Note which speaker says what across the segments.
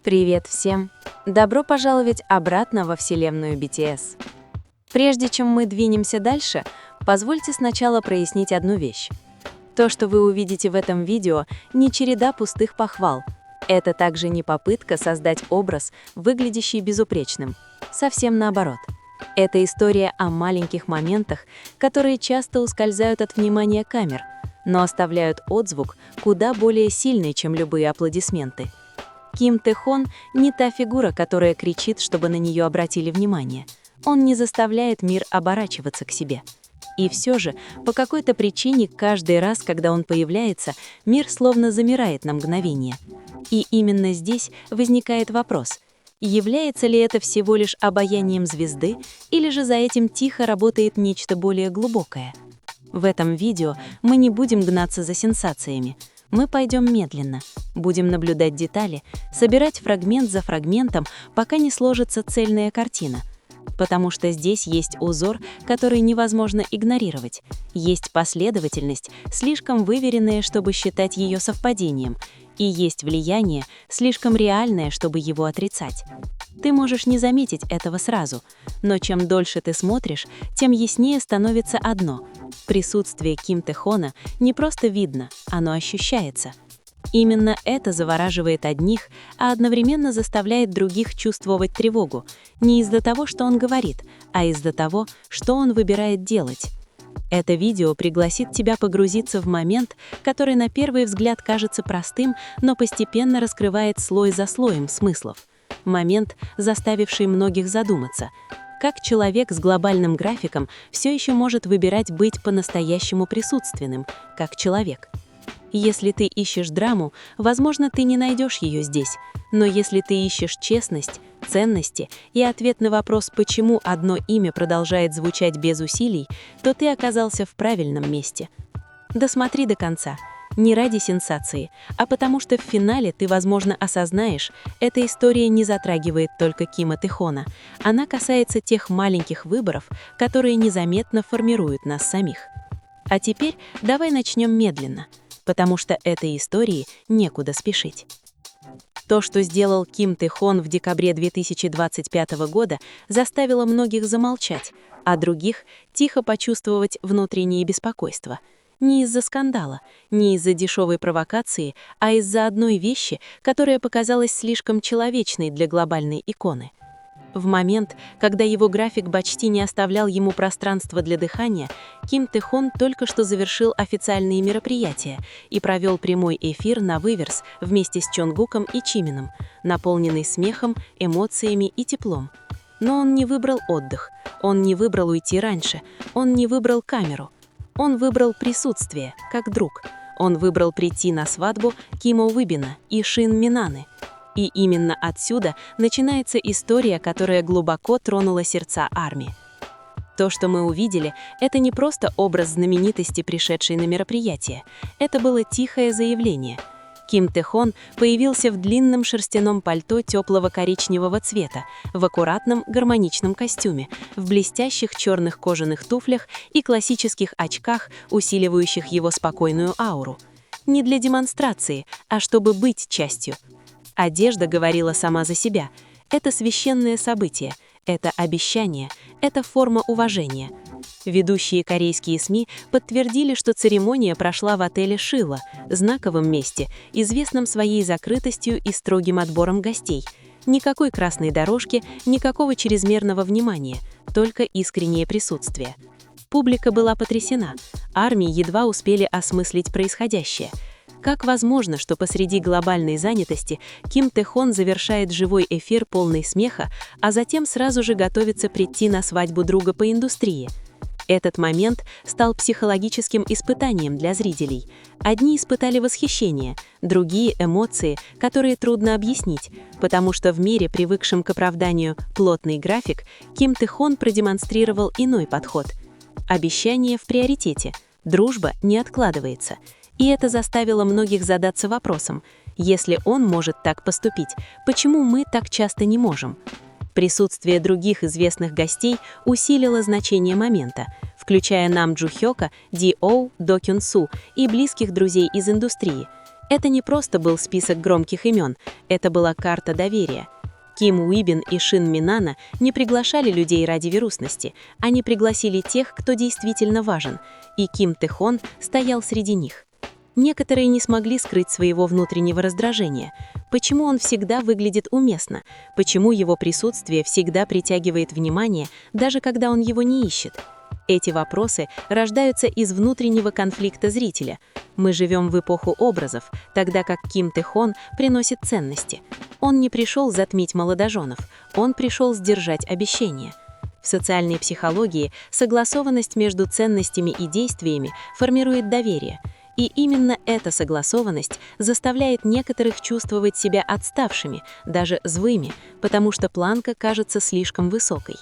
Speaker 1: Привет всем! Добро пожаловать обратно во вселенную BTS. Прежде чем мы двинемся дальше, позвольте сначала прояснить одну вещь. То, что вы увидите в этом видео, не череда пустых похвал. Это также не попытка создать образ, выглядящий безупречным. Совсем наоборот. Это история о маленьких моментах, которые часто ускользают от внимания камер, но оставляют отзвук куда более сильный, чем любые аплодисменты. Ким Тэ-хон не та фигура, которая кричит, чтобы на нее обратили внимание. Он не заставляет мир оборачиваться к себе. И все же, по какой-то причине, каждый раз, когда он появляется, мир словно замирает на мгновение. И именно здесь возникает вопрос, является ли это всего лишь обаянием звезды, или же за этим тихо работает нечто более глубокое? В этом видео мы не будем гнаться за сенсациями. Мы пойдем медленно, будем наблюдать детали, собирать фрагмент за фрагментом, пока не сложится цельная картина. Потому что здесь есть узор, который невозможно игнорировать. Есть последовательность, слишком выверенная, чтобы считать ее совпадением. И есть влияние, слишком реальное, чтобы его отрицать. Ты можешь не заметить этого сразу, но чем дольше ты смотришь, тем яснее становится одно. Присутствие Ким Тэ-хона не просто видно, оно ощущается. Именно это завораживает одних, а одновременно заставляет других чувствовать тревогу. Не из-за того, что он говорит, а из-за того, что он выбирает делать. Это видео пригласит тебя погрузиться в момент, который на первый взгляд кажется простым, но постепенно раскрывает слой за слоем смыслов. Момент, заставивший многих задуматься. Как человек с глобальным графиком все еще может выбирать быть по-настоящему присутственным, как человек? Если ты ищешь драму, возможно, ты не найдешь ее здесь. Но если ты ищешь честность, ценности и ответ на вопрос, почему одно имя продолжает звучать без усилий, то ты оказался в правильном месте. Досмотри до конца. Не ради сенсации, а потому что в финале ты, возможно, осознаешь, эта история не затрагивает только Кима Тэ-хона. Она касается тех маленьких выборов, которые незаметно формируют нас самих. А теперь давай начнем медленно, потому что этой истории некуда спешить. То, что сделал Ким Тэ-хон в декабре 2025 года, заставило многих замолчать, а других тихо почувствовать внутреннее беспокойство. Не из-за скандала, не из-за дешевой провокации, а из-за одной вещи, которая показалась слишком человечной для глобальной иконы. В момент, когда его график почти не оставлял ему пространства для дыхания, Ким Тэ-хон только что завершил официальные мероприятия и провел прямой эфир на выверс вместе с Чонгуком и Чимином, наполненный смехом, эмоциями и теплом. Но он не выбрал отдых, он не выбрал уйти раньше, он не выбрал камеру. Он выбрал присутствие, как друг. Он выбрал прийти на свадьбу Кима Уибина и Шин Минаны. И именно отсюда начинается история, которая глубоко тронула сердца армии. То, что мы увидели, это не просто образ знаменитости, пришедшей на мероприятие. Это было тихое заявление. Ким Тэ-хон появился в длинном шерстяном пальто теплого коричневого цвета, в аккуратном гармоничном костюме, в блестящих черных кожаных туфлях и классических очках, усиливающих его спокойную ауру. Не для демонстрации, а чтобы быть частью. Одежда говорила сама за себя. Это священное событие, это обещание, это форма уважения. Ведущие корейские СМИ подтвердили, что церемония прошла в отеле «Шила», знаковом месте, известном своей закрытостью и строгим отбором гостей. Никакой красной дорожки, никакого чрезмерного внимания, только искреннее присутствие. Публика была потрясена, армии едва успели осмыслить происходящее. Как возможно, что посреди глобальной занятости Ким Тэ-хон завершает живой эфир полный смеха, а затем сразу же готовится прийти на свадьбу друга по индустрии? Этот момент стал психологическим испытанием для зрителей. Одни испытали восхищение, другие — эмоции, которые трудно объяснить, потому что в мире, привыкшем к оправданию «плотный график», Ким Тэ-хон продемонстрировал иной подход. Обещание в приоритете, дружба не откладывается. И это заставило многих задаться вопросом: если он может так поступить, почему мы так часто не можем? Присутствие других известных гостей усилило значение момента, включая Нам Джу Хёка, Ди Оу, До Кюн Су и близких друзей из индустрии. Это не просто был список громких имен, это была карта доверия. Ким Уибин и Шин Минана не приглашали людей ради вирусности, они пригласили тех, кто действительно важен, и Ким Тэ-хон стоял среди них. Некоторые не смогли скрыть своего внутреннего раздражения. Почему он всегда выглядит уместно? Почему его присутствие всегда притягивает внимание, даже когда он его не ищет? Эти вопросы рождаются из внутреннего конфликта зрителя. Мы живем в эпоху образов, тогда как Ким Тэ-хон приносит ценности. Он не пришел затмить молодоженов, он пришел сдержать обещания. В социальной психологии согласованность между ценностями и действиями формирует доверие. И именно эта согласованность заставляет некоторых чувствовать себя отставшими, даже злыми, потому что планка кажется слишком высокой.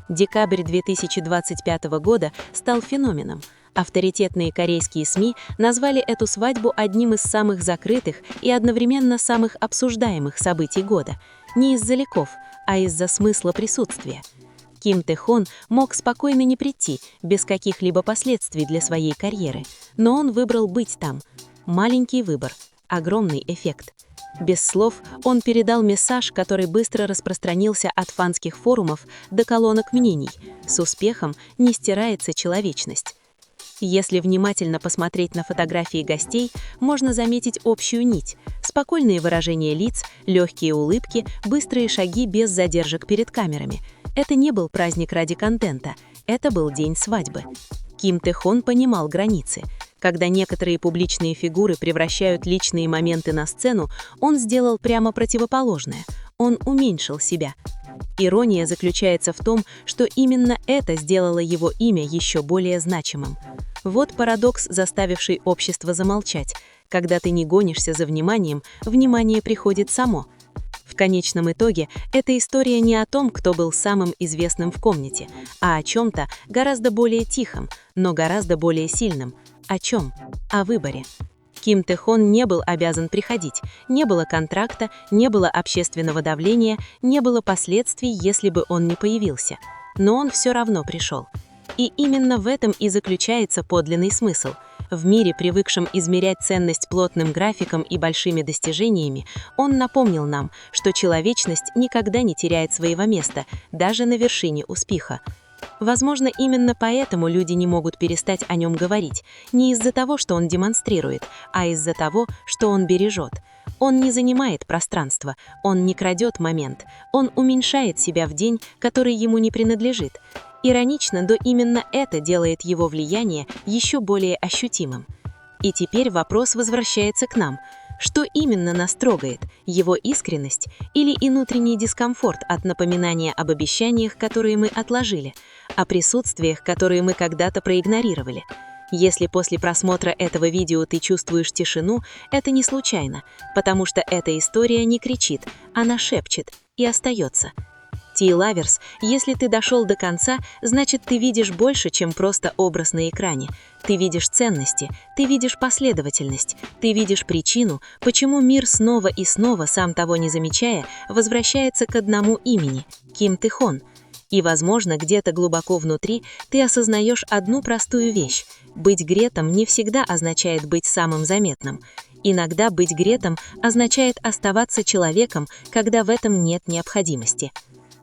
Speaker 1: Декабрь 2025 года стал феноменом. Авторитетные корейские СМИ назвали эту свадьбу одним из самых закрытых и одновременно самых обсуждаемых событий года. Не из-за ликов, а из-за смысла присутствия. Ким Тэ-хон мог спокойно не прийти, без каких-либо последствий для своей карьеры, но он выбрал быть там. Маленький выбор, огромный эффект. Без слов он передал месседж, который быстро распространился от фанских форумов до колонок мнений. С успехом не стирается человечность. Если внимательно посмотреть на фотографии гостей, можно заметить общую нить. Спокойные выражения лиц, легкие улыбки, быстрые шаги без задержек перед камерами. Это не был праздник ради контента, это был день свадьбы. Ким Тэ-хон понимал границы. Когда некоторые публичные фигуры превращают личные моменты на сцену, он сделал прямо противоположное. Он уменьшил себя. Ирония заключается в том, что именно это сделало его имя еще более значимым. Вот парадокс, заставивший общество замолчать. Когда ты не гонишься за вниманием, внимание приходит само. В конечном итоге, эта история не о том, кто был самым известным в комнате, а о чем-то гораздо более тихом, но гораздо более сильным. О чем? О выборе. Ким Тэ-хон не был обязан приходить, не было контракта, не было общественного давления, не было последствий, если бы он не появился. Но он все равно пришел. И именно в этом и заключается подлинный смысл. В мире, привыкшем измерять ценность плотным графиком и большими достижениями, он напомнил нам, что человечность никогда не теряет своего места, даже на вершине успеха. Возможно, именно поэтому люди не могут перестать о нем говорить, не из-за того, что он демонстрирует, а из-за того, что он бережет. Он не занимает пространство, он не крадет момент, он уменьшает себя в день, который ему не принадлежит. Иронично, но именно это делает его влияние еще более ощутимым. И теперь вопрос возвращается к нам. Что именно нас трогает? Его искренность или и внутренний дискомфорт от напоминания об обещаниях, которые мы отложили, о присутствиях, которые мы когда-то проигнорировали? Если после просмотра этого видео ты чувствуешь тишину, это не случайно, потому что эта история не кричит, она шепчет и остается. Ти-лаверс, если ты дошел до конца, значит, ты видишь больше, чем просто образ на экране. Ты видишь ценности, ты видишь последовательность, ты видишь причину, почему мир снова и снова, сам того не замечая, возвращается к одному имени – Ким Тэ-хон. И, возможно, где-то глубоко внутри ты осознаешь одну простую вещь – быть гретом не всегда означает быть самым заметным. Иногда быть гретом означает оставаться человеком, когда в этом нет необходимости.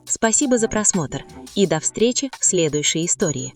Speaker 1: Спасибо за просмотр и до встречи в следующей истории.